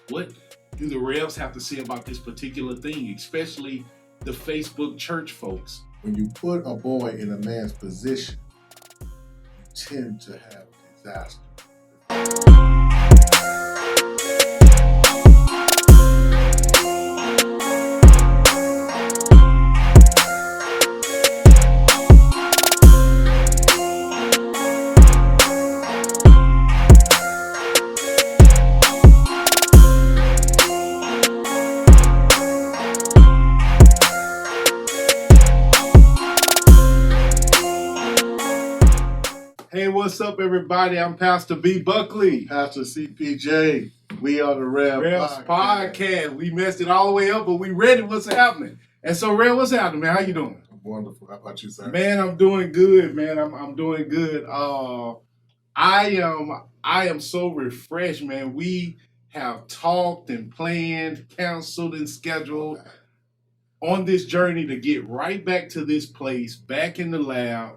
What do the Revs have to say about this particular thing, especially the Facebook church folks? When you put a boy in a man's position, you tend to have disaster. Hey, what's up, everybody? I'm Pastor B. Buckley. Pastor CPJ, we are the Revs podcast. We messed it all the way up, but we ready. What's happening? And so, Rev, what's happening, man? How you doing? Wonderful. How about you, sir? Man, I'm doing good, man. I'm doing good. I am so refreshed, man. We have talked and planned, canceled and scheduled on this journey to get right back to this place, back in the lab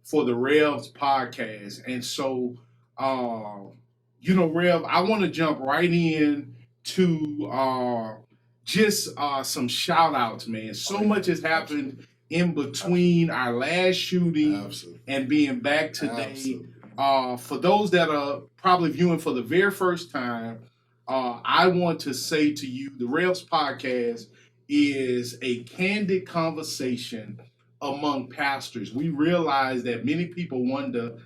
for the Revs podcast. And so, Rev, I want to jump right in to just some shout outs, man. So much has happened in between our last shooting and being back today. For those that are probably viewing for the very first time, I want to say to you, the Revs podcast is a candid conversation among pastors. We realize that many people wonder,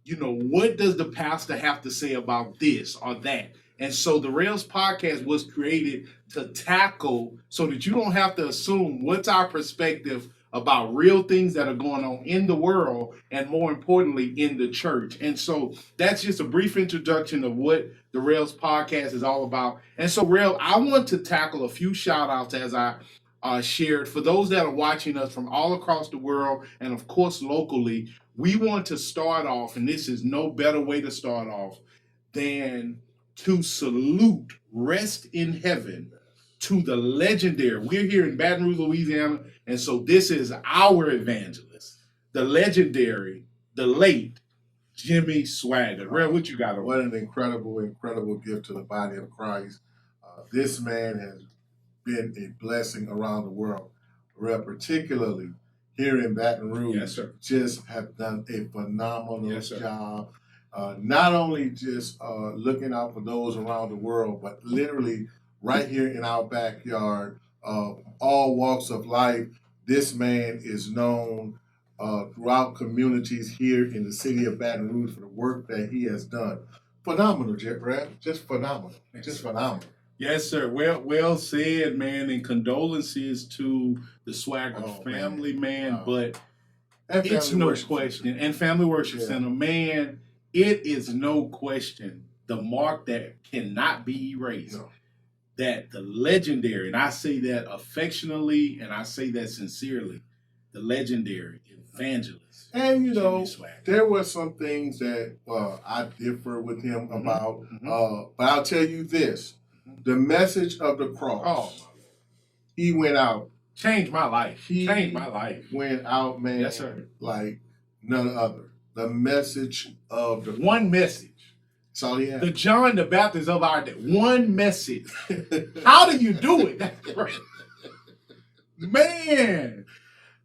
what does the pastor have to say about this or that? And so the Revs podcast was created to tackle so that you don't have to assume what's our perspective about real things that are going on in the world and, more importantly, in the church. And so that's just a brief introduction of what the Revs podcast is all about. And so, Rev, I want to tackle a few shout outs as I shared. For those that are watching us from all across the world and, of course, locally, we want to start off, and this is no better way to start off than to salute, rest in heaven, to the legendary. We're here in Baton Rouge, Louisiana, and so this is our evangelist, the legendary, the late Jimmy Swaggart. Rev, what you got on? What an incredible gift to the body of Christ. This man has been a blessing around the world. Rev, particularly here in Baton Rouge, yes, sir, just have done a phenomenal yes, job. Not only just looking out for those around the world, but literally right here in our backyard, all walks of life. This man is known throughout communities here in the city of Baton Rouge for the work that he has done. Phenomenal, Brad. Just phenomenal. Just phenomenal. Yes, sir. Well said, man. And condolences to the Swaggart family, man. But it's no question. And Family Worship Center, man, it is no question the mark that cannot be erased. No. That the legendary, and I say that affectionately and I say that sincerely, the legendary evangelist. And there were some things that I differ with him about, but I'll tell you this. The message of the cross, he went out. Changed my life. Changed my life. Went out, man, yes, sir, like none other. The message of the one message. That's all he had. The John the Baptist of our day. One message. How do you do it? Man.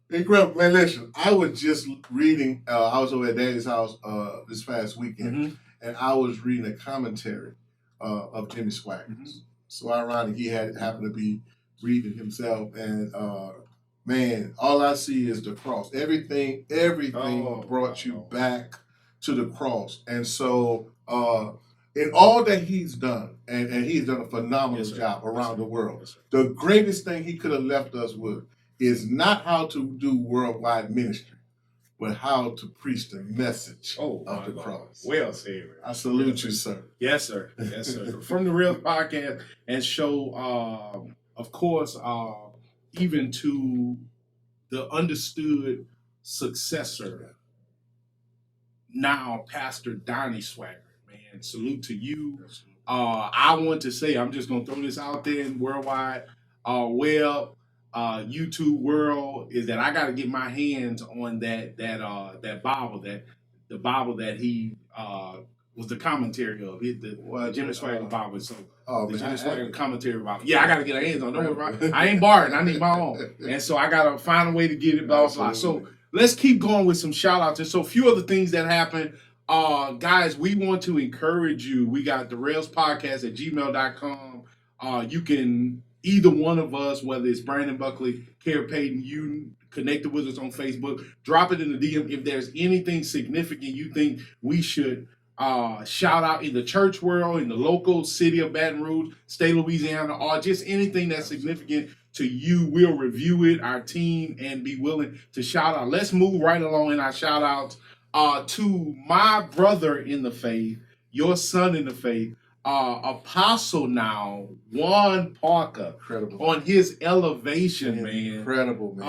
Incredible. Man, listen, I was just reading, I was over at Daddy's house this past weekend, and I was reading a commentary of Jimmy Swaggart. So ironic, he happened to be reading himself, and man, all I see is the cross. Everything brought you back to the cross. And so in all that he's done, and he's done a phenomenal job around the world, the greatest thing he could have left us with is not how to do worldwide ministry, but how to preach the message of the cross. Well said. I salute you, sir. Yes, sir. Yes, sir. From the Real Podcast and show, of course, even to the understood successor, now Pastor Donnie Swaggart, man. Salute to you. I want to say, I'm just going to throw this out there in worldwide YouTube world, is that I got to get my hands on that Bible, the Bible that he was the commentary of it, the Jimmy Swagger Bible. So the Jimmy Swagger commentary Bible. Yeah, I gotta get our hands on. Don't worry about it. I ain't borrowing. I need my own, and so I gotta find a way to get it. Blah blah. So let's keep going with some shout outs. And so a few other things that happened. Guys, we want to encourage you. We got the Revs podcast at gmail.com. You can either one of us, whether it's Brandon Buckley, Kerry Payton, you connected with us on Facebook, drop it in the DM if there's anything significant you think we should shout out in the church world, in the local city of Baton Rouge, state of Louisiana, or just anything that's significant to you. We'll review it, our team, and be willing to shout out. Let's move right along in our shout outs to my brother in the faith, your son in the faith, Apostle now, Juan Parker. Incredible. On his elevation, man. Incredible, man.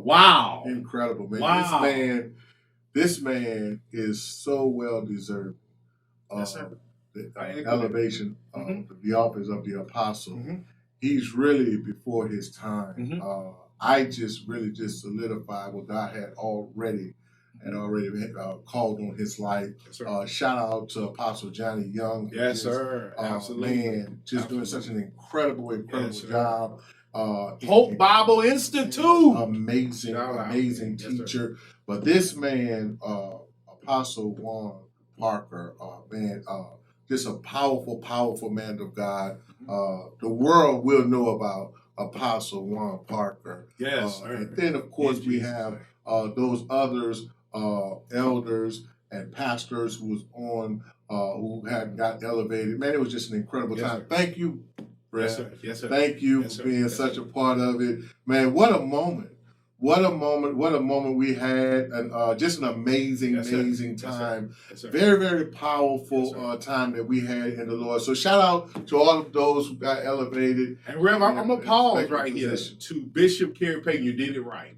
Wow. Incredible, man. Wow. This man is so well deserved. Yes, sir. The elevation of the office of the apostle. He's really before his time. I just solidified what God had already called on his life. Yes, shout out to Apostle Johnny Young. Yes, sir. Absolutely. Man, doing such an incredible job. Hope Bible Institute. Amazing teacher. Yes, but this man, Apostle Juan Parker, just a powerful man of God. The world will know about Apostle Juan Parker. Yes, and then of course we have those others, elders and pastors who was on, who had got elevated. Man, it was just an incredible time. Sir. Thank you, Brad. Yes, sir. Yes, sir. Thank you for being such a part of it. Man, what a moment. What a moment we had, and just an amazing time. Yes, very powerful time that we had in the Lord. So shout out to all of those who got elevated. And Rev, I'm going to pause right here to Bishop Kerry Payton. You did it right.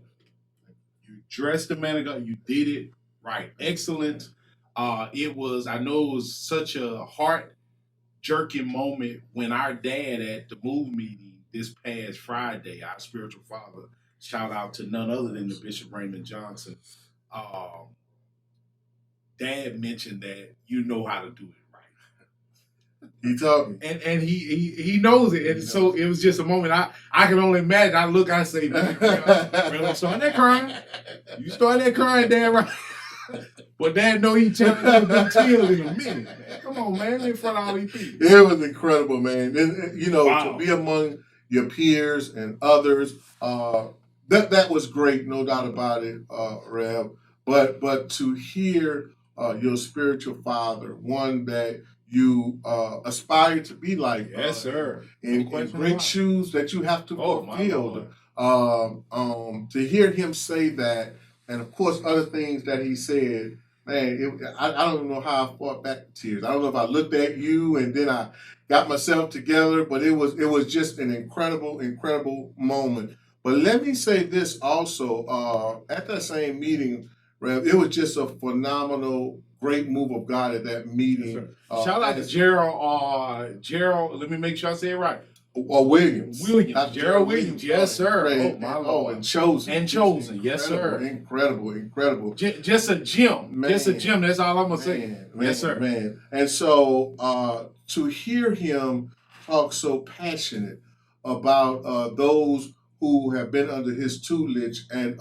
You dressed the man of God. You did it right. Excellent. I know it was such a heart-jerking moment when our dad at the move meeting this past Friday, our spiritual father, shout out to none other than the Bishop Raymond Johnson. Dad mentioned that you know how to do it right. He told me. And he knows it. And so it was just a moment. I can only imagine. I say, man, I'm starting that crying. You started that crying, Dad, right? But Dad know he telling them tears in a minute. Man. Come on, man, in front of all these people. It was incredible, man. And, to be among your peers and others, that was great, no doubt about it, Rev. But to hear your spiritual father, one that you aspire to be like, yes, sir, in great shoes that you have to fulfill. To hear him say that, and of course other things that he said, man, I don't know how I fought back the tears. I don't know if I looked at you and then I got myself together, but it was just an incredible moment. But let me say this also, at that same meeting, Rev, it was just a phenomenal, great move of God at that meeting. Yes, shout out to Gerald, let me make sure I say it right. Williams. Gerald Williams, yes, sir. Oh, my Lord. And Chosen. Yes, sir. Incredible. Just a gem. Man, just a gem, that's all I'm going to say. Yes, sir. Man. And so to hear him talk so passionate about those who have been under his tutelage, and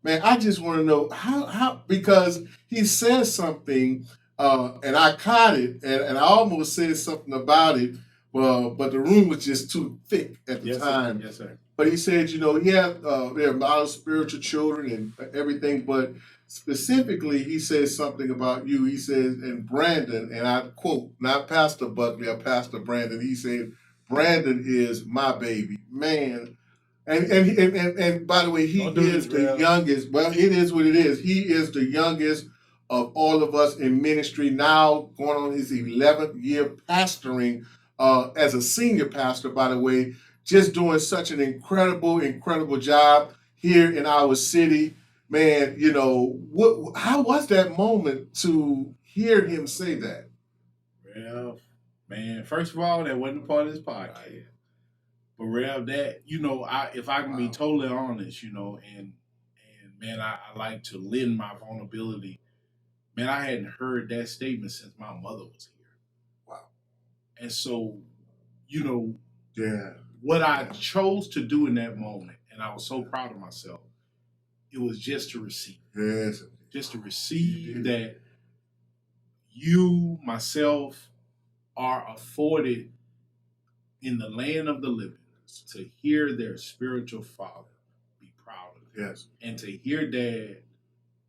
man, I just want to know how because he says something, and I caught it, and I almost said something about it, but the room was just too thick at the time. Sir. Yes, sir. But he said, there are a lot of spiritual children and everything, but specifically, he says something about you. He says, and Brandon, and I quote, not Pastor Buckley or Pastor Brandon. He said, Brandon is my baby, man. And by the way, he is the youngest. Well, it is what it is. He is the youngest of all of us in ministry, now going on his 11th year pastoring as a senior pastor, by the way, just doing such an incredible job here in our city. Man, how was that moment to hear him say that? Well, man, first of all, that wasn't part of this podcast. But Rev, that, if I can be totally honest, and man, I like to lend my vulnerability. Man, I hadn't heard that statement since my mother was here. Wow. And so, you know, yeah, what I chose to do in that moment, and I was so proud of myself, it was just to receive. Yes. Just to receive that you, myself, are afforded in the land of the living to hear their spiritual father be proud of them. Yes. And to hear Dad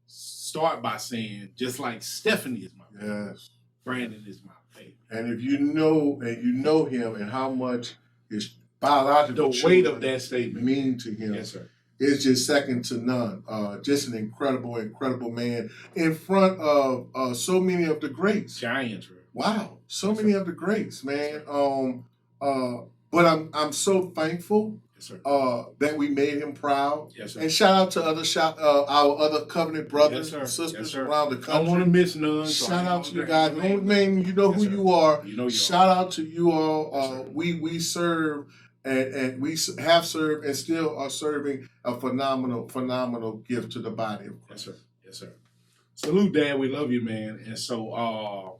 start by saying, just like Stephanie is my baby, yes, Brandon is my baby. And if you know him and how much his biological the weight of that statement mean to him, yes, sir. It's just second to none. Just an incredible man in front of so many of the greats. Giants, right? Wow, so many of the greats, man. But I'm so thankful that we made him proud. Yes, sir. And shout out to our other covenant brothers and sisters around the country. I don't want to miss none. Shout out to you guys. Man, you know who you are. Shout out to you all. We serve and we have served and still are serving a phenomenal gift to the body of Christ. Yes, sir. Yes, sir. Salute, Dad. We love you, man. And so,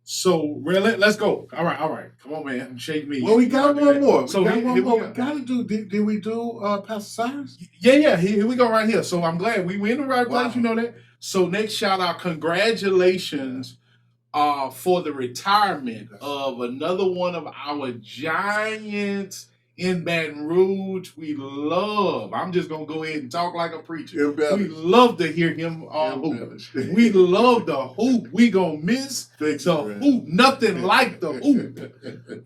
let's go. All right. Come on, man. Shake me. Well, we got one more. So we got one more. We gotta do. Did we do Pastor Cyrus? Yeah. Here we go right here. So I'm glad we in the right place. You know that. So next shout out, congratulations for the retirement of another one of our giants in Baton Rouge. We love. I'm just gonna go ahead and talk like a preacher. We love to hear him hoop. We love the hoop. We gonna miss the hoop. Nothing like the hoop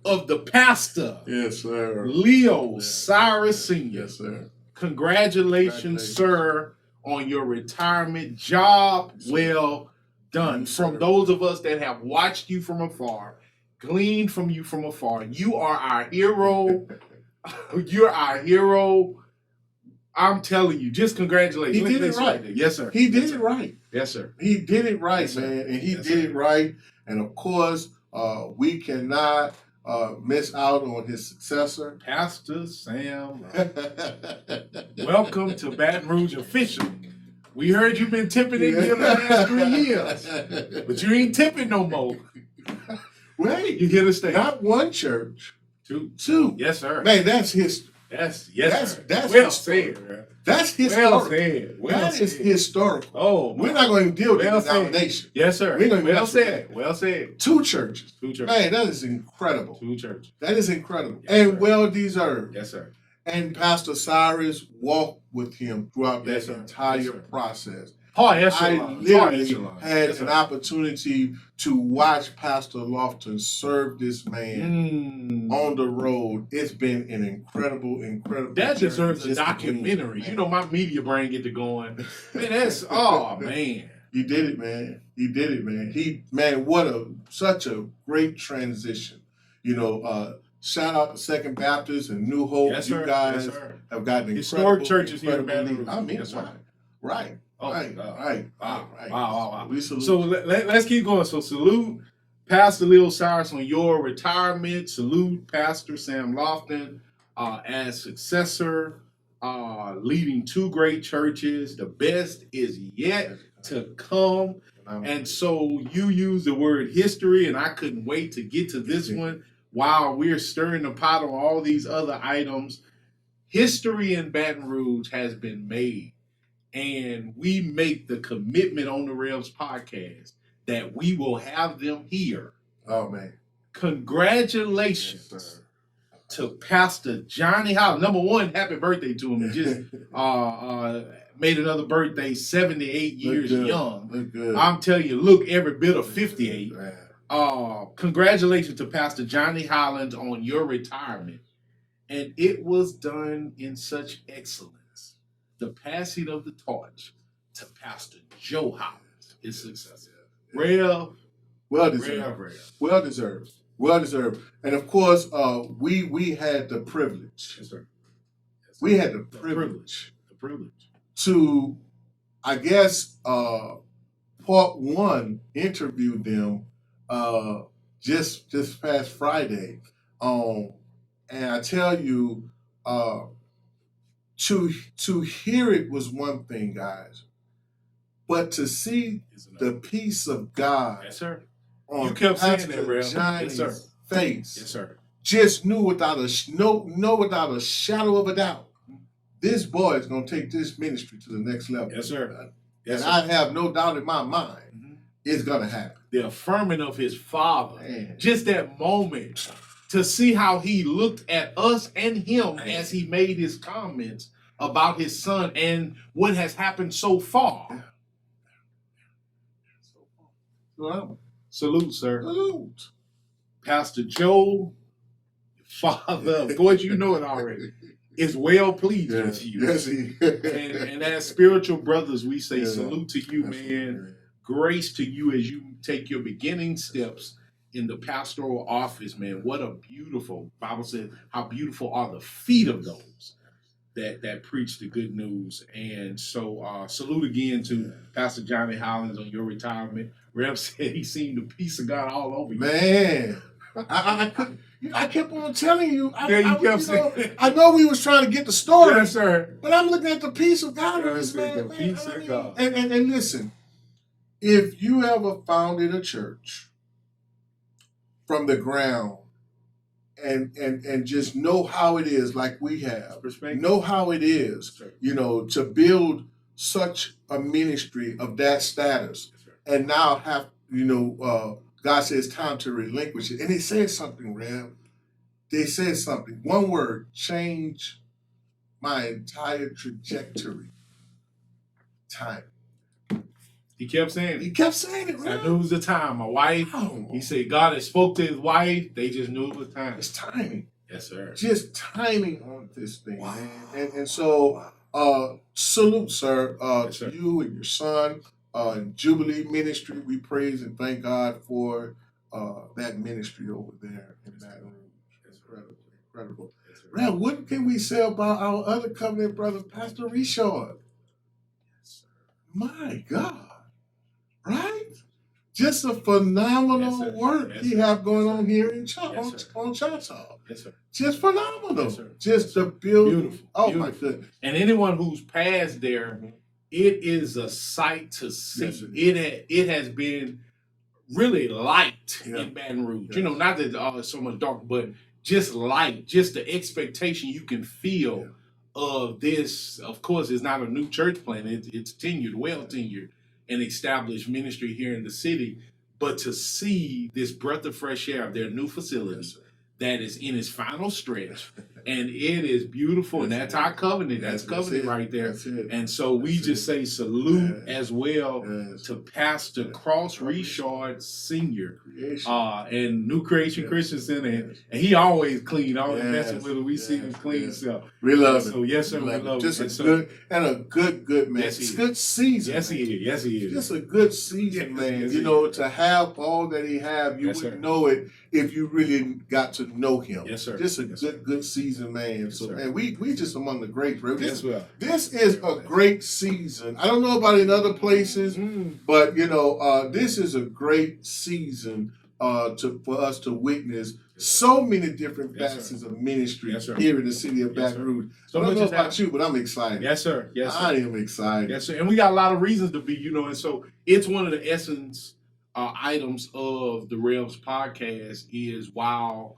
of the pastor. Yes, sir. Leo Cyrus Sr. Yes, sir. Congratulations, sir, on your retirement. Job well done. From those of us that have watched you from afar, gleaned from you from afar, you are our hero. You're our hero. I'm telling you, just congratulations. He did it right. Yes, sir. He did it right. Yes, sir. He did it right, man. And he did it right. And of course, we cannot miss out on his successor, Pastor Sam. Welcome to Baton Rouge officially. We heard you've been tipping in here the last 3 years, but you ain't tipping no more. Wait, you here to stay? Not one church, two. Yes, sir. Man, that's history. That's well said. That's historical. Well said. That is historical. Oh, we're not going to deal with the denomination. Yes, sir. Well said. Well said. Two churches. Man, that is incredible. Two churches. That is incredible and well deserved. Yes, sir. And Pastor Cyrus walked with him throughout that entire process. I literally had an opportunity to watch Pastor Lofton serve this man on the road. It's been an incredible That deserves a documentary. You know, my media brain get to going. Man, that's man. He did it, man. Such a great transition. You know, shout out to Second Baptist and New Hope. Yes, you guys have gotten historic churches here in Baton Rouge. I mean, right. Wow. We salute. So let's keep going. So salute Pastor Leo Cyrus on your retirement. Salute Pastor Sam Lofton as successor, leading two great churches. The best is yet to come. And so you use the word history, and I couldn't wait to get to this one while we're stirring the pot on all these other items. History in Baton Rouge has been made. And we make the commitment on the Revs podcast that we will have them here. Oh, man. Congratulations to Pastor Johnny Holland. Number one, happy birthday to him. He just made another birthday, 78 years young. I'm telling you, look every bit of 58. Congratulations to Pastor Johnny Holland on your retirement. And it was done in such excellence. The passing of the torch to Pastor Joe Hollins, his successor. Well deserved. And of course, we had the privilege. Yes, sir. We had the privilege. To, I guess, part one interviewed them just past Friday. And I tell you, to hear it was one thing, guys, But to see the peace of God, yes, sir, on you kept saying that, Pastor Rev. Johnny's Yes, sir. face, Yes, sir. just knew without a shadow of a doubt, this boy is going to take this ministry to the next level. Yes, sir. Yes, and sir. I have no doubt in my mind, it's going to happen. The affirming of his father, just that moment to see how he looked at us and him as he made his comments about his son and what has happened so far. Well, salute, sir. Salute. Pastor Joe, father, of course you know it already, is well pleased with you. Yes, he and as spiritual brothers, we say salute to you, man. Grace to you as you take your beginning steps in the pastoral office, man. What a beautiful, Bible says, how beautiful are the feet of those that preach the good news. And so salute again to Pastor Johnny Hollins on your retirement. Rev said he seen the peace of God all over you. Man, I kept on telling you. I know we was trying to get the story, yes, sir. But I'm looking at the peace of God in this man. The peace of God. And listen, if you ever founded a church from the ground and just know how it is, like we have, know how it is, to build such a ministry of that status, and now have, God says time to relinquish it. And they said something, Rev. They said something. One word, change my entire trajectory. Time. He kept saying it. He kept saying it, Rev. I knew it was the time. My wife, he said God had spoke to his wife. They just knew it was time. It's timing. Yes, sir. Just timing on this thing, man. And so, salute, sir, yes, to sir. you and your son. Jubilee Ministry, we praise and thank God for that ministry over there in Baton Rouge. Incredible. Rev, what can we say about our other covenant brother, Pastor Richard? My God, right? Just a phenomenal work he have going on here in on Choctaw. Yes, sir. Just phenomenal. Yes, sir. Just the building. Beautiful. Oh, beautiful. My goodness. And anyone who's passed there, it is a sight to see. Yes, it has been really light in Baton Rouge. Yes. Not that it's so much dark, but just light, just the expectation you can feel of this. Of course, it's not a new church plant. It's tenured, well tenured, and established ministry here in the city. But to see this breath of fresh air of their new facilities that is in its final stretch, and it is beautiful, and that's our covenant. That's covenant right there. And so we just say salute as well to Pastor Cross Richard Sr. And New Creation Christian Center. And he always clean, always messing with it. We see him clean himself. We love it. So yes, sir, we love just it. A good man. Yes, it's a good season. Yes, he is. Yes, he is. Just a good season, man. Yes, to have all that he have, you wouldn't know it if you really got to know him. Yes, sir. Just a good season, man. Yes, so, sir. man, we just among the greats, bro. This is a great season. I don't know about in other places, but this is a great season for us to witness so many different facets of ministry here in the city of Baton Rouge. So I don't know about you, but I'm excited. Yes, sir. Yes, sir. I am excited. Yes, sir. And we got a lot of reasons to be, and so it's one of the essence items of the Revs podcast is while,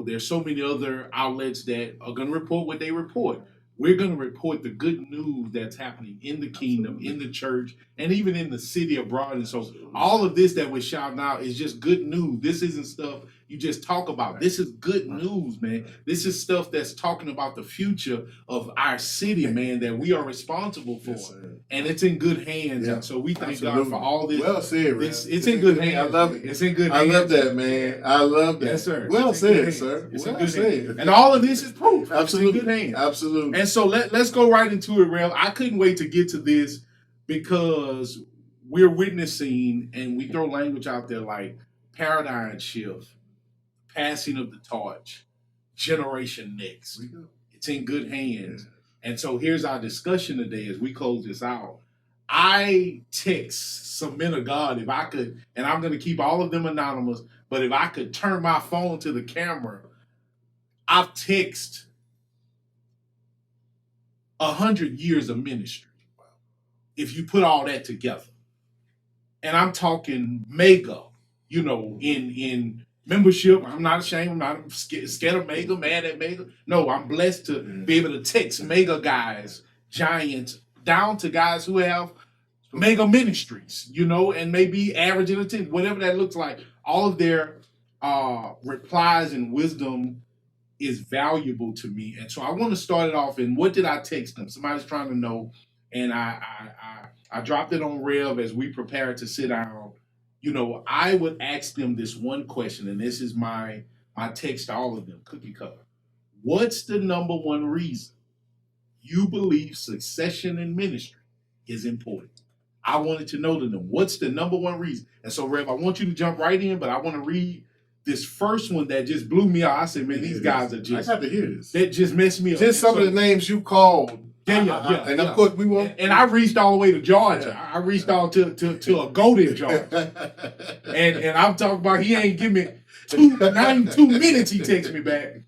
there's so many other outlets that are going to report what they report. We're going to report the good news that's happening in the kingdom, in the church, and even in the city abroad. And so all of this that we're shouting out is just good news. This isn't stuff you just talk about. This is good news, man. This is stuff that's talking about the future of our city, man, that we are responsible for. And it's in good hands. And so we thank God for all this. Well said, It's in good hands. I love it. It's in good hands. I love that, man. I love that. Yes, sir. Well said, sir. It's well in good said. hands. And all of this is proof. Absolutely. It's in good hands. Absolutely. And so let's go right into it, Rev. I couldn't wait to get to this because we're witnessing, and we throw language out there like paradigm shift, passing of the torch, generation next. It's in good hands. And so here's our discussion today as we close this out. I text some men of God if I could, and I'm going to keep all of them anonymous, but if I could turn my phone to the camera, I've texted 100 years of ministry. if you put all that together. And I'm talking mega, in membership. I'm not ashamed. I'm not scared of mega, mad at mega. No, I'm blessed to be able to text mega guys, giants, down to guys who have mega ministries, and maybe averaging attendance, whatever that looks like. All of their replies and wisdom is valuable to me. And so I want to start it off. And what did I text them? Somebody's trying to know. And I dropped it on Rev as we prepare to sit down. I would ask them this one question, and this is my text to all of them, cookie cutter. What's the number one reason you believe succession in ministry is important? I wanted to know to them, what's the number one reason? And so, Rev, I want you to jump right in, but I want to read this first one that just blew me out. I said, man, these guys are just... I got to hear this. That just messed me up. Just some of the names you called. Yeah. And of course we won't. And I reached all the way to Georgia. Yeah. I reached all to a goat in Georgia. and I'm talking about he ain't give me not even 2 minutes he texts me back.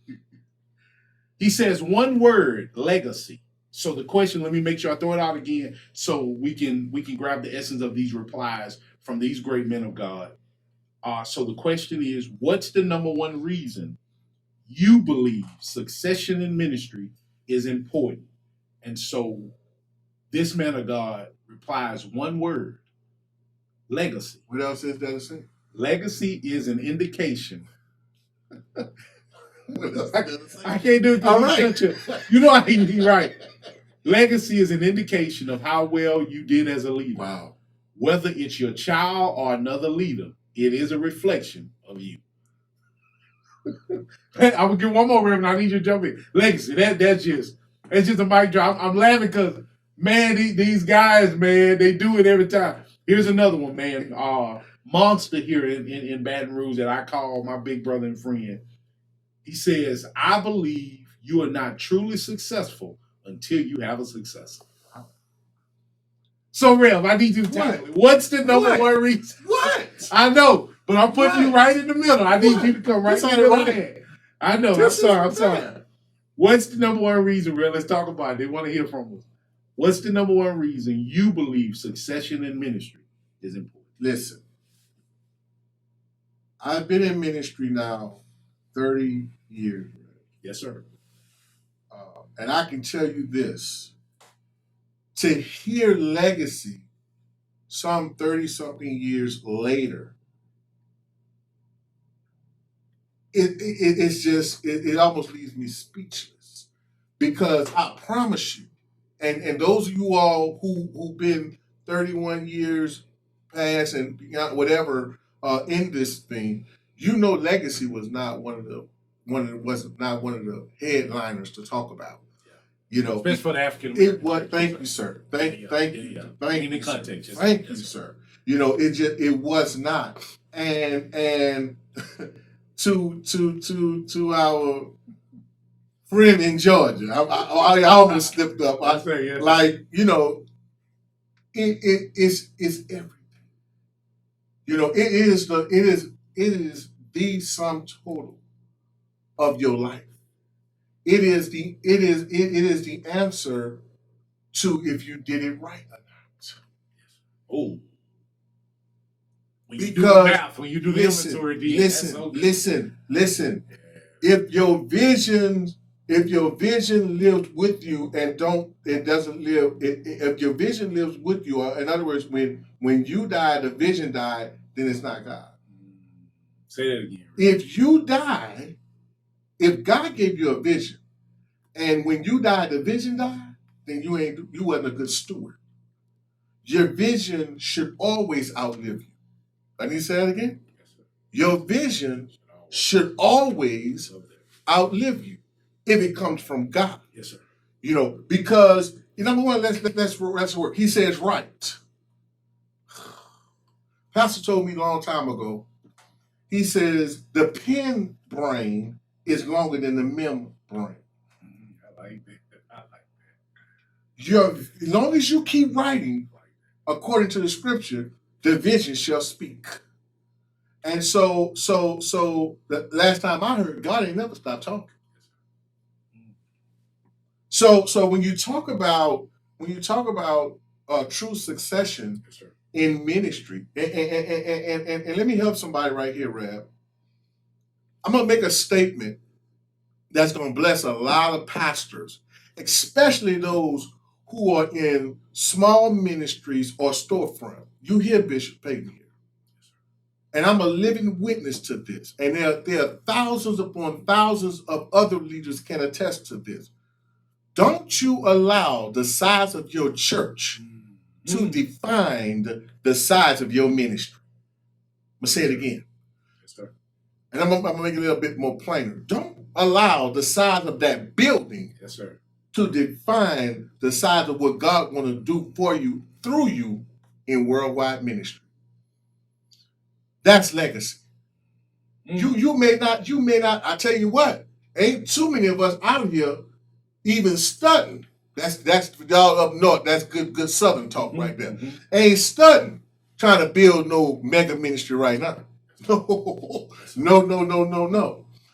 He says one word, legacy. So the question, let me make sure I throw it out again so we can grab the essence of these replies from these great men of God. So the question is, what's the number one reason you believe succession in ministry is important? And so this man of God replies one word, legacy. What else is there to say? Legacy is an indication. I can't do it. All right. He's right. Legacy is an indication of how well you did as a leader. Wow. Whether it's your child or another leader, it is a reflection of you. I will give one more, Reverend. I need you to jump in. Legacy. It's just a mic drop. I'm laughing because, man, these guys, man, they do it every time. Here's another one, man. Monster here in Baton Rouge that I call my big brother and friend. He says, I believe you are not truly successful until you have a successor. So, Rev, I need you to tell me, what's the number one reason? What? I know, but I'm putting you right in the middle. I need you to come right in the middle of that. I know. I'm sorry. What's the number one reason, Rev? Let's talk about it. They want to hear from us. What's the number one reason you believe succession in ministry is important? Listen, I've been in ministry now 30 years. Yes, sir. And I can tell you this. To hear legacy some 30-something years later, it almost leaves me speechless. Because I promise you, and those of you all who've been 31 years past and beyond, whatever in this thing, legacy was not one of the headliners to talk about. Especially for the African American. It was. Thank you, sir. Thank you. Thank you, context. Thank you, sir. It was not. And to our friend in Georgia, I almost slipped up. I say, yes. It's everything. It is the sum total of your life. It is the answer to if you did it right or not. Oh. When you do the math, when you do the inventory, listen. If your vision lives with you if your vision lives with you, or in other words, when you die, the vision died, then it's not God. Say that again. If you die, if God gave you a vision, and when you died, the vision died, then you wasn't a good steward. Your vision should always outlive you. I need to say that again. Your vision should always outlive you if it comes from God. Yes, sir. Because number one, let's work. He says right. Pastor told me a long time ago. He says the pen brain is longer than the mem brain. I like that. As long as you keep writing, according to the scripture, the vision shall speak. And so the last time I heard, God ain't never stopped talking. So when you talk about true succession Yes, sir. in ministry. And let me help somebody right here, Rev. I'm going to make a statement that's going to bless a lot of pastors, especially those who are in small ministries or storefront. You hear Bishop Payton here. And I'm a living witness to this. And there are thousands upon thousands of other leaders can attest to this. Don't you allow the size of your church to define the size of your ministry. I'm going to say it again. Yes, sir. And I'm going to make it a little bit more plainer. Don't allow the size of that building, yes, sir, to define the size of what God want to do for you, through you, in worldwide ministry. That's legacy. You may not, I tell you what, ain't too many of us out here even studying. That's y'all up north, that's good southern talk right there. Ain't studying trying to build no mega ministry right now. No.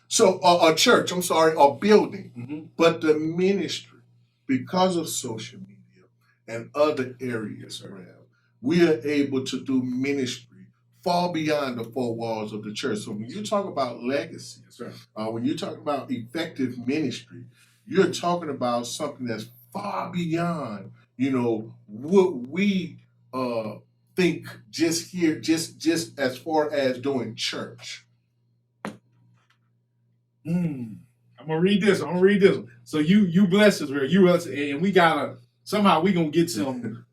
So a church, I'm sorry, a building, but the ministry, because of social media and other areas around, we are able to do ministry far beyond the four walls of the church. So when you talk about legacy, when you talk about effective ministry, you're talking about something that's far beyond, what we think just here, just as far as doing church. I'm gonna read this. So you bless us, you us, and we gotta somehow we gonna get some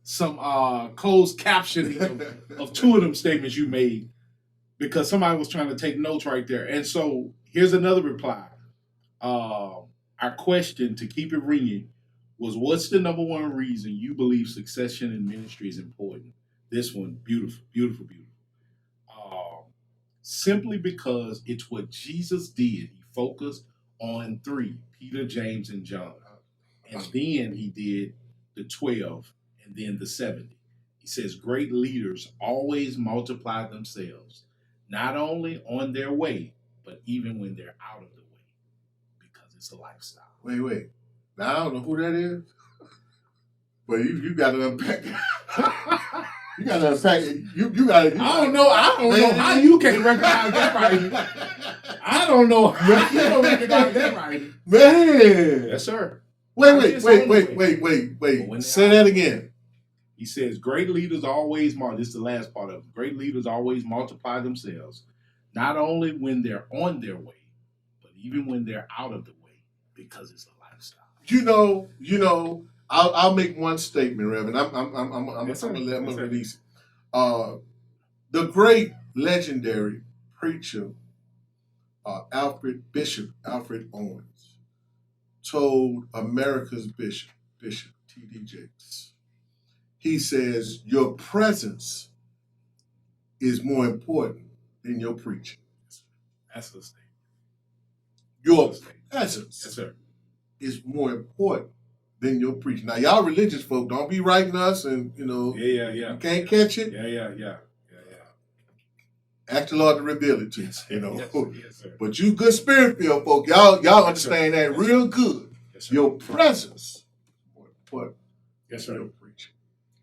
closed captioning of two of them statements you made, because somebody was trying to take notes right there. And so here's another reply. Our question, to keep it ringing, was, what's the number one reason you believe succession in ministry is important? This one, beautiful. Simply because it's what Jesus did. He focused on 3, Peter, James, and John. And then he did the 12 and then the 70. He says, great leaders always multiply themselves, not only on their way, but even when they're out of the way, because it's a lifestyle. Wait. Now, I don't know who that is, but you got to unpack it. You got to unpack it. You got to. I don't know how you can't recognize that right. I don't know how you don't recognize that right. Man. Yes, sir. Wait. Say that again. He says, great leaders always this is the last part of it. Great leaders always multiply themselves, not only when they're on their way, but even when they're out of the way, because it's a lifestyle. I'll make one statement, Reverend. I'm gonna release it. The great legendary preacher, Bishop Alfred Owens, told America's Bishop T.D. Jakes. He says, your presence is more important than your preaching. That's the statement. Your presence, yes, sir, is more important than your preaching. Now, y'all religious folk, don't be writing us and, Yeah. You can't catch it. Yeah. Ask the Lord to reveal it to you, Yes, sir. But you good spirit-filled folk, y'all understand that real good. Yes, sir. Your presence is more important than your preaching.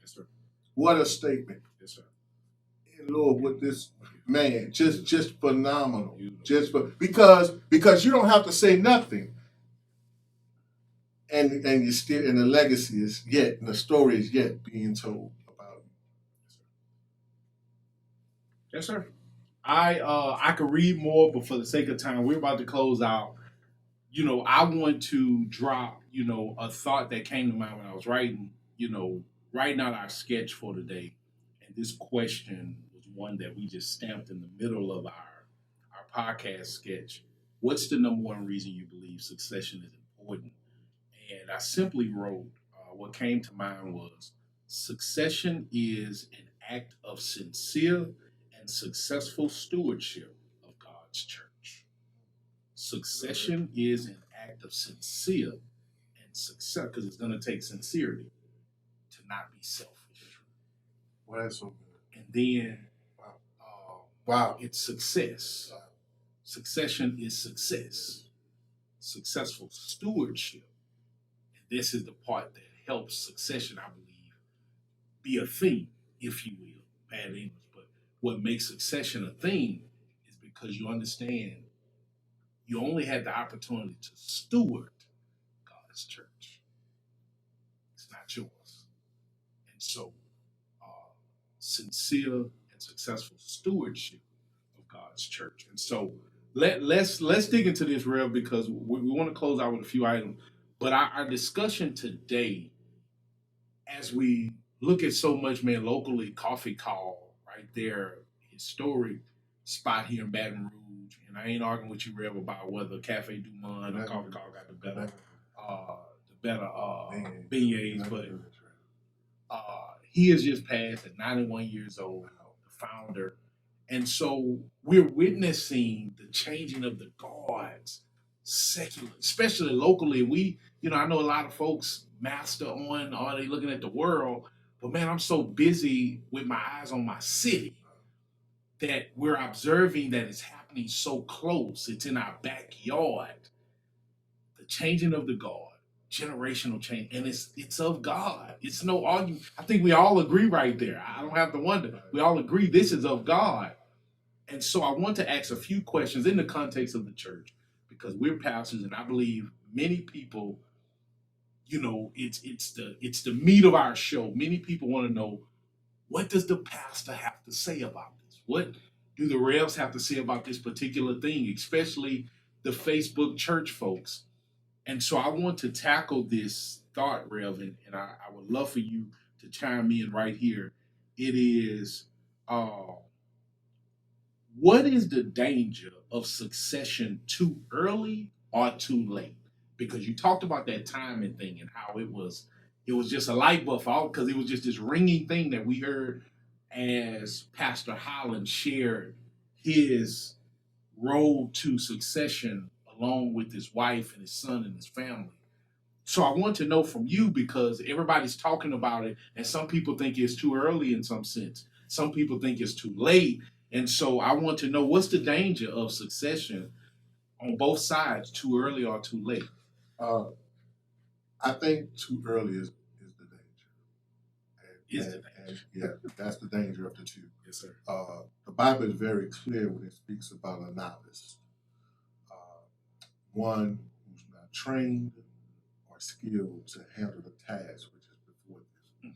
Yes, sir. What a statement. Yes, sir. And Lord, with this man, just phenomenal. Because you don't have to say nothing. And you still, and the legacy is yet, and the story is yet being told about it. Yes, sir. I could read more, but for the sake of time, we're about to close out. I want to drop, a thought that came to mind when I was writing out our sketch for today. And this question was one that we just stamped in the middle of our podcast sketch. What's the number one reason you believe succession is important? And I simply wrote, what came to mind was, succession is an act of sincere and successful stewardship of God's church. Succession is an act of sincere and success, because it's going to take sincerity to not be selfish. Well, that's so good. And then, wow, it's success. Wow. Succession is success. Successful stewardship. And this is the part that helps succession, I believe, be a thing, if you will. Bad English, but what makes succession a thing is because you understand you only had the opportunity to steward God's church. It's not yours. And so, sincere and successful stewardship of God's church. And so, let's dig into this, Rev, because we want to close out with a few items. But our discussion today, as we look at so much, man, locally, Coffee Call, right there, historic spot here in Baton Rouge. And I ain't arguing with you, Rev, about whether Cafe Du Monde or Coffee Call got the better beignets, but he has just passed at 91 years old, the founder. And so we're witnessing the changing of the guards, secular, especially locally. We, I know a lot of folks master on, are they looking at the world? But man, I'm so busy with my eyes on my city that we're observing that it's happening so close. It's in our backyard. The changing of the guard, generational change, and it's of God. It's no argument. I think we all agree right there. I don't have to wonder. We all agree this is of God. And so I want to ask a few questions in the context of the church, because we're pastors, and I believe many people, it's the meat of our show. Many people want to know, what does the pastor have to say about this? What do the Revs have to say about this particular thing, especially the Facebook church folks? And so I want to tackle this thought, Rev, and I would love for you to chime in right here. It is, what is the danger of succession too early or too late? Because you talked about that timing thing and how it was just a light bulb out, because it was just this ringing thing that we heard as Pastor Holland shared his road to succession along with his wife and his son and his family. So I want to know from you, because everybody's talking about it, and some people think it's too early in some sense. Some people think it's too late. And so I want to know, what's the danger of succession on both sides, too early or too late? I think too early is the danger. Yeah, that's the danger of the two. Yes, sir. The Bible is very clear when it speaks about a novice. One who's not trained or skilled to handle the task which is before them.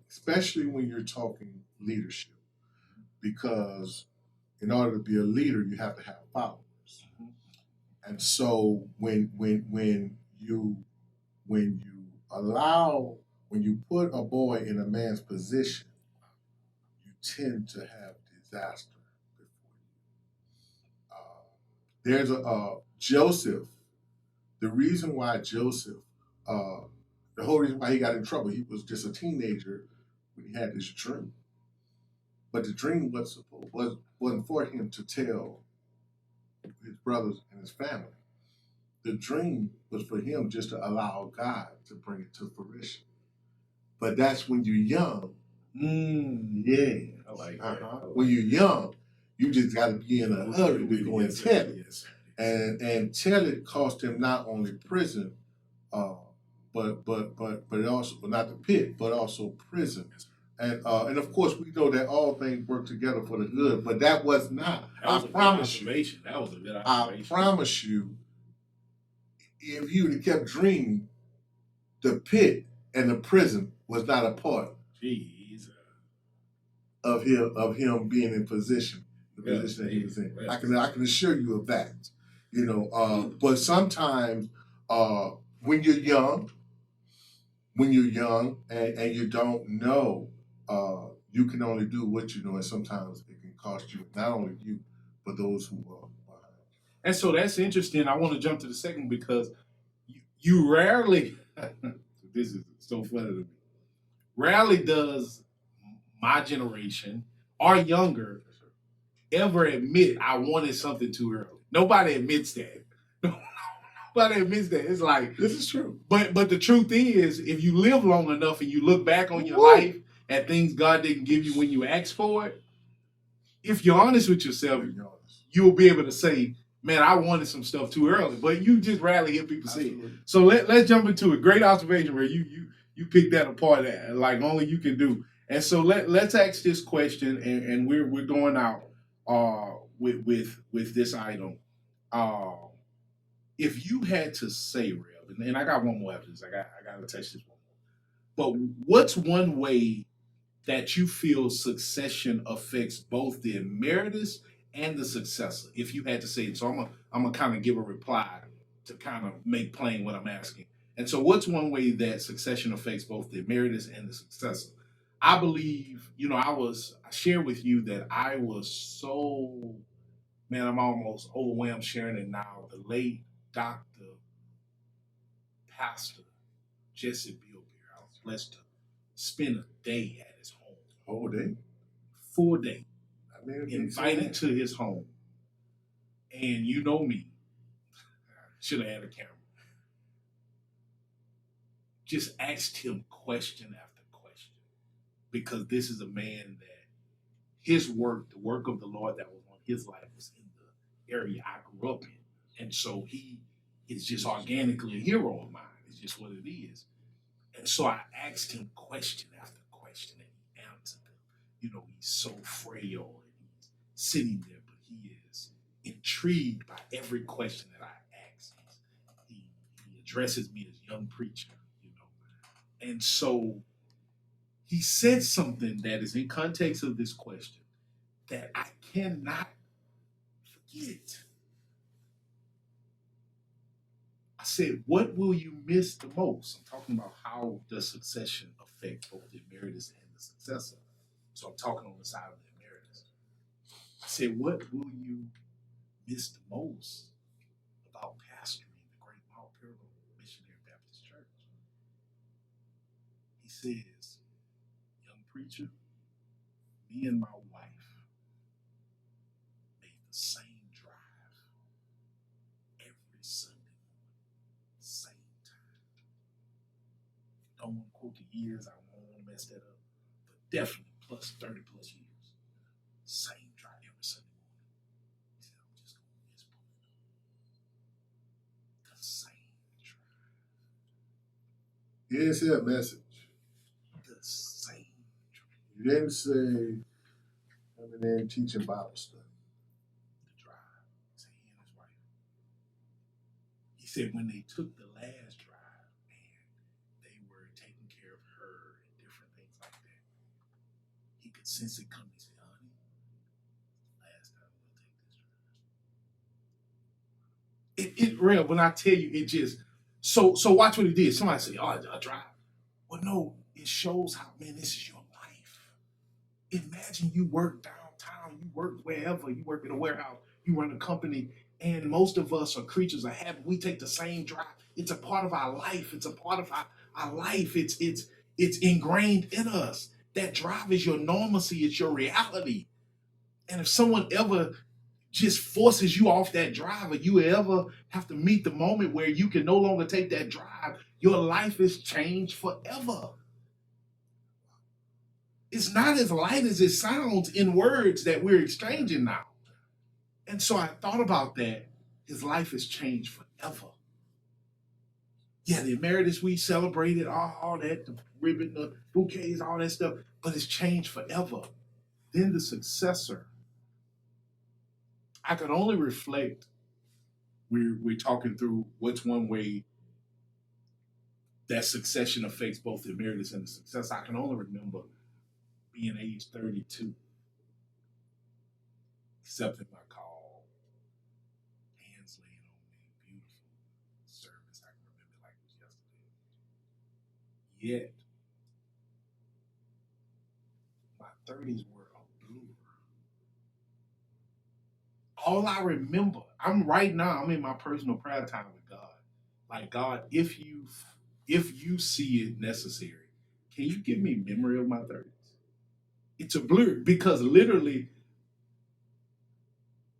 Especially when you're talking leadership, because in order to be a leader, you have to have followers. And so when you put a boy in a man's position, you tend to have disaster before you. There's a Joseph. The reason why Joseph, the whole reason why he got in trouble, he was just a teenager when he had this dream. But the dream wasn't for him to tell his brothers and his family. The dream was for him just to allow God to bring it to fruition. But that's when you're young. Yeah. I like that. When you're young, you just got to be in a hurry to go and tell it. Yes. And tell it cost him not only prison, but also, not the pit, but also prison. And of course, we know that all things work together for the good, but that was not. That was a good observation. I promise you, if you would have kept dreaming, the pit and the prison was not a part of him being in position, the position that he was in. I can assure you of that. But sometimes when you're young and you don't know, you can only do what you know, and sometimes it can cost you, not only you, but those who are behind. And so that's interesting. I want to jump to the second, because you rarely, this is so funny to me, rarely does my generation or younger ever admit I wanted something too early. Nobody admits that. Nobody admits that. It's like, This is true. But the truth is, if you live long enough and you look back on your life at things God didn't give you when you asked for it, if you're honest with yourself, you'll be able to say, man, I wanted some stuff too early. But you just rarely hear people say it. So let's jump into it. Great observation, where You pick that apart like only you can do. And so let's ask this question, and we're going out with this item. Uh, if you had to say, Rev, and I got one more after this. I got to touch this one more. But what's one way that you feel succession affects both the emeritus and the successor? If you had to say it, so I'm gonna kind of give a reply to kind of make plain what I'm asking. And so, what's one way that succession affects both the emeritus and the successor? I believe, I shared with you that I was so, man, I'm almost overwhelmed sharing it now. The late Dr. Pastor Jesse Bilbeer, I was blessed to spend a day at his home. Whole day? Full day. I mean, Invited to his home. And you know me. Should have had a camera. Just asked him question after question. Because this is a man that his work, the work of the Lord that was on his life, was in the area I grew up in. And so he is just organically a hero of mine. It's just what it is. And so I asked him question after question, and he answered them. He's so frail, and he's sitting there, but he is intrigued by every question that I ask. He addresses me as young preacher, And so he said something that is in context of this question that I cannot forget. I said, what will you miss the most? I'm talking about how does succession affect both the emeritus and the successor. So I'm talking on the side of the emeritus. I said, what will you miss the most about pastoring the Great Mount Pilgrim Missionary Baptist Church? He says, young preacher, me and my wife made the same drive every Sunday morning, same time. Don't want to quote the years, I don't want to mess that up, but definitely plus 30 plus years. Same drive every Sunday morning. He said, I'm just going to miss both of them. The same drive. You didn't say a message. The same drive. You didn't say coming in teaching Bible study. The drive. He said he and his wife. He said when they took the last drive, man, they were taking care of her and different things like that. He could sense it coming. He said, honey, last time we'll take this drive. It real, when I tell you, it just, so watch what he did. Somebody say, oh, a drive. Well, no, it shows how, man, this is your life. Imagine you work downtown, you work wherever, you work in a warehouse, you run a company, and most of us are creatures of habit. We take the same drive. It's a part of our life. It's a part of our life. It's ingrained in us. That drive is your normalcy. It's your reality. And if someone ever just forces you off that drive, or you ever have to meet the moment where you can no longer take that drive, your life is changed forever. It's not as light as it sounds in words that we're exchanging now. And so I thought about that. His life has changed forever. Yeah, the emeritus, we celebrated all that, the ribbon, the bouquets, all that stuff, but it's changed forever. Then the successor, I could only reflect, we're talking through what's one way that succession affects both the emeritus and the successor. I can only remember being age 32, accepting my call, hands laying on me, beautiful service. I can remember it like it was yesterday. Yet, my 30s were a blur. All I remember, I'm in my personal prayer time with God. Like, God, if you see it necessary, can you give me memory of my 30s? It's a blur because literally,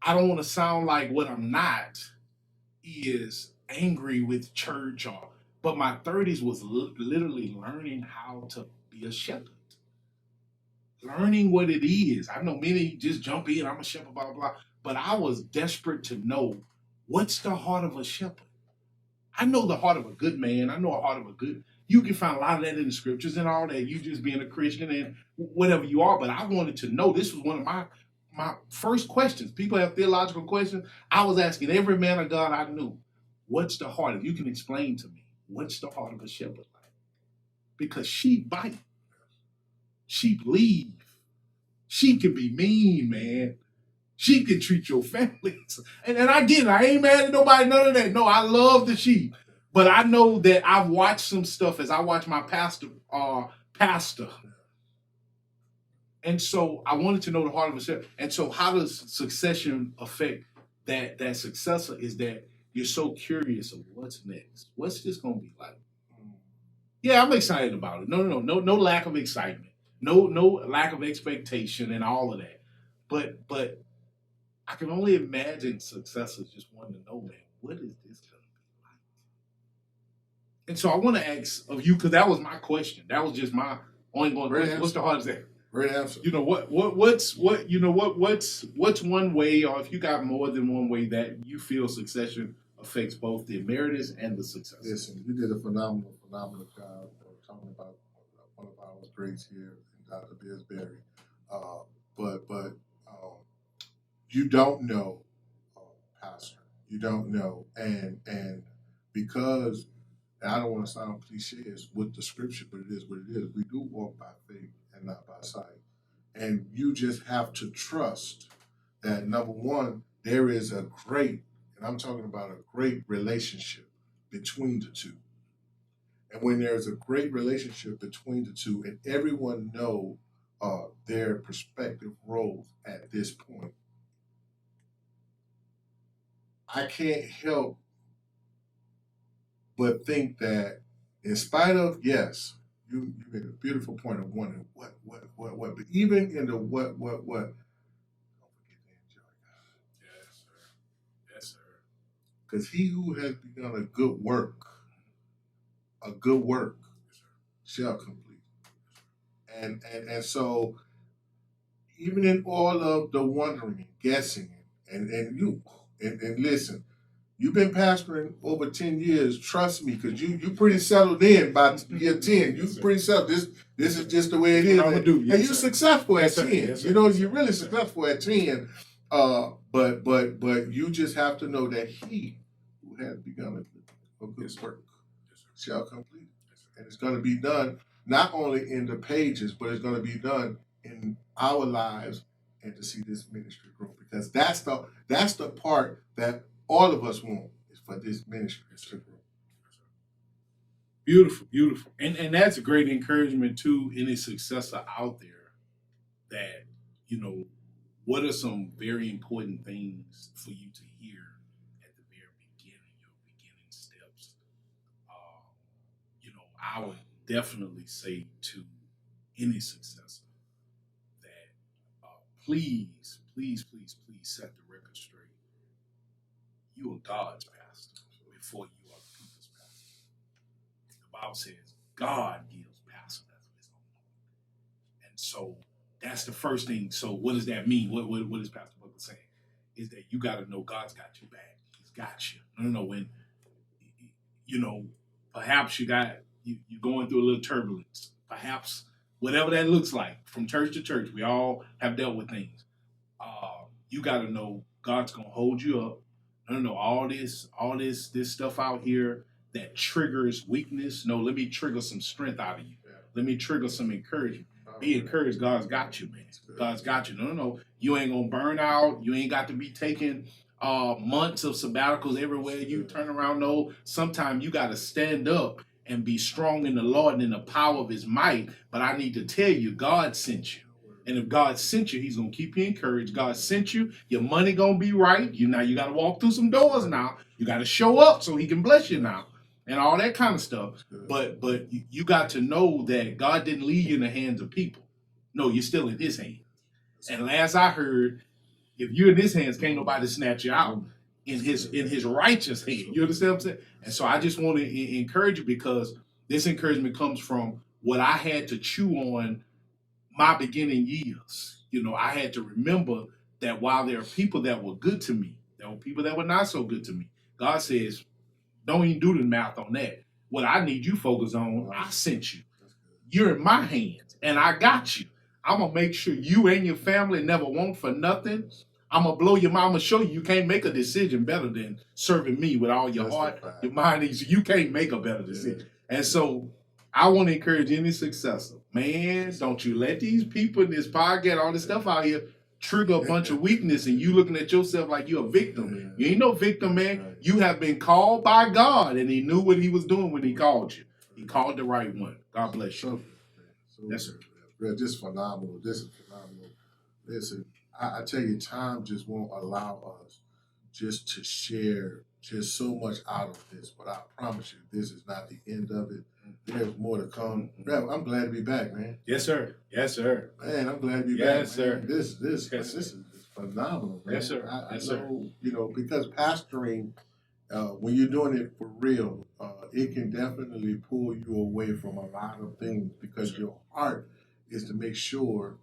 I don't want to sound like what I'm not is angry with church but my 30s was literally learning how to be a shepherd. Learning what it is. I know many just jump in, I'm a shepherd, blah, blah, blah. But I was desperate to know what's the heart of a shepherd. I know the heart of a good man. I know the heart of a good You can find a lot of that in the scriptures and all that. You just being a Christian and whatever you are. But I wanted to know. This was one of my first questions. People have theological questions. I was asking every man of God I knew, what's the heart? If you can explain to me, what's the heart of a shepherd like? Because sheep bite, sheep leave, sheep can be mean, man. Sheep can treat your family. And I get it. I ain't mad at nobody, none of that. No, I love the sheep. But I know that I've watched some stuff as I watch my pastor. And so I wanted to know the heart of a shepherd. And so how does succession affect that successor is that you're so curious of what's next. What's this going to be like? Yeah, I'm excited about it. No lack of excitement. No lack of expectation and all of that. But I can only imagine successors just wanting to know, man, what is this going to be like? And so I want to ask of you, because that was my question. That was just my ongoing question. What's the hardest thing? Great answer. You know what's one way, or if you got more than one way that you feel succession affects both the emeritus and the successor? Listen, you did a phenomenal job talking about one of our greats here, Dr. Bisberry. But you don't know, Pastor. You don't know, and because I don't want to sound cliches with the scripture, but it is what it is. We do walk by faith and not by sight. And you just have to trust that, number one, there is a great, and I'm talking about a great relationship between the two. And when there's a great relationship between the two, and everyone know their respective roles at this point, I can't help but think that, in spite of, yes, you made a beautiful point of wondering what, but even in the what, don't forget to enjoy God. Yes, sir. Because he who has begun a good work shall complete. And so, even in all of the wondering and guessing, and listen, you've been pastoring over 10 years. Trust me, because you pretty settled in by year 10. You pretty settled. This is just the way it is. And you're successful at 10. You're really successful at 10. But you just have to know that he who has begun a good work shall complete it. And it's going to be done not only in the pages, but it's going to be done in our lives, and to see this ministry grow. Because that's the part that all of us want, is for this ministry to grow. Beautiful, beautiful. And that's a great encouragement to any successor out there that, what are some very important things for you to hear at the very beginning, your beginning steps? I would definitely say to any successor that please set the record straight. You are God's pastor before you are the people's pastor. The Bible says God gives pastors after his own heart. And so that's the first thing. So what does that mean? What is Pastor Butler saying? Is that you got to know God's got your back. He's got you. No, when, perhaps you're going through a little turbulence. Perhaps whatever that looks like, from church to church, we all have dealt with things. You got to know God's going to hold you up. No, all this stuff out here that triggers weakness. No, let me trigger some strength out of you. Let me trigger some encouragement. Be encouraged. God's got you, man. God's got you. No. You ain't going to burn out. You ain't got to be taking months of sabbaticals everywhere you turn around. No, sometimes you got to stand up and be strong in the Lord and in the power of his might. But I need to tell you, God sent you. And if God sent you, he's going to keep you encouraged. God sent you. Your money going to be right. You got to walk through some doors now. You got to show up so he can bless you now. And all that kind of stuff. But you got to know that God didn't leave you in the hands of people. No, you're still in his hands. And last I heard, if you're in his hands, can't nobody snatch you out in his righteous hand. You understand what I'm saying? And so I just want to encourage you, because this encouragement comes from what I had to chew on my beginning years. I had to remember that while there are people that were good to me, there were people that were not so good to me. God says, don't even do the math on that. what I need you focused on, I sent you. You're in my hands, and I got you. I'm going to make sure you and your family never want for nothing. I'm going to blow your mind. I'm going to show you can't make a decision better than serving me with all your heart, your mind. You can't make a better decision. And so I want to encourage any successor. Man, don't you let these people in this podcast, all this stuff out here, trigger a bunch of weakness and you looking at yourself like you're a victim. You ain't no victim, man. You have been called by God, and he knew what he was doing when he called you. He called the right one. God bless you. Yes, sir. Just phenomenal. This is phenomenal. Listen, I tell you, time just won't allow us just to share just so much out of this. But I promise you, this is not the end of it. There's more to come. Rev, I'm glad to be back, man. Yes, sir. Yes, sir. Man, I'm glad to be back. Yes, sir. This is phenomenal, man. Yes, sir. I know, you know, because pastoring, when you're doing it for real, it can definitely pull you away from a lot of things because your heart is to make sure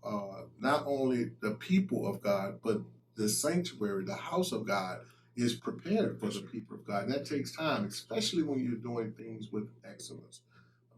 not only the people of God, but the sanctuary, the house of God, is prepared for the people of God. And that takes time, especially when you're doing things with excellence.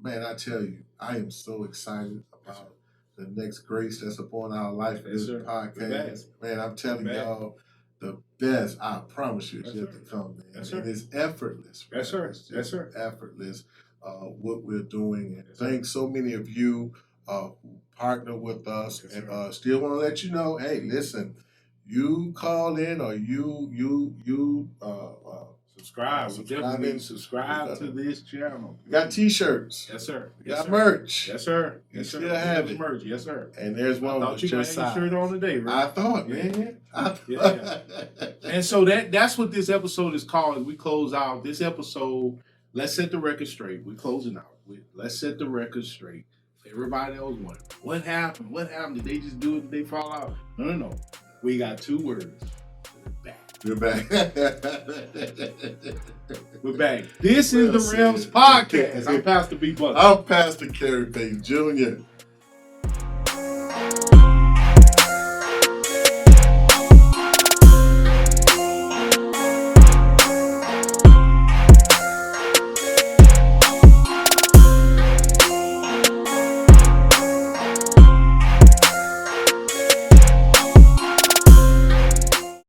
Man, I tell you, I am so excited about the next grace that's upon our life in this podcast. Man, I'm telling y'all, the best, I promise you, is yet to come, man. Yes, sir. And it's effortless. Yes, sir. It's Yes, sir. effortless what we're doing. And thanks so many of you who partner with us. Yes, and still want to let you know, hey, listen, you call in or you subscribe. We definitely need to subscribe to this channel. We got t-shirts. Yes, sir. We got merch. Yes, sir. Yes, sir. Still have it. Merch. Yes, sir. And there's one I thought with you just had your shirt on today, right? I thought, man. Yeah. And so that's what this episode is called. As we close out this episode, let's set the record straight. We're closing out. Let's set the record straight. Everybody else wondering, what happened? What happened? Did they just do it? Did they fall out? No. We got 2 words. We're back. You're back. We're back. This is the Revs podcast. I'm Pastor B. Butler. I'm Pastor Kerry Payne Jr.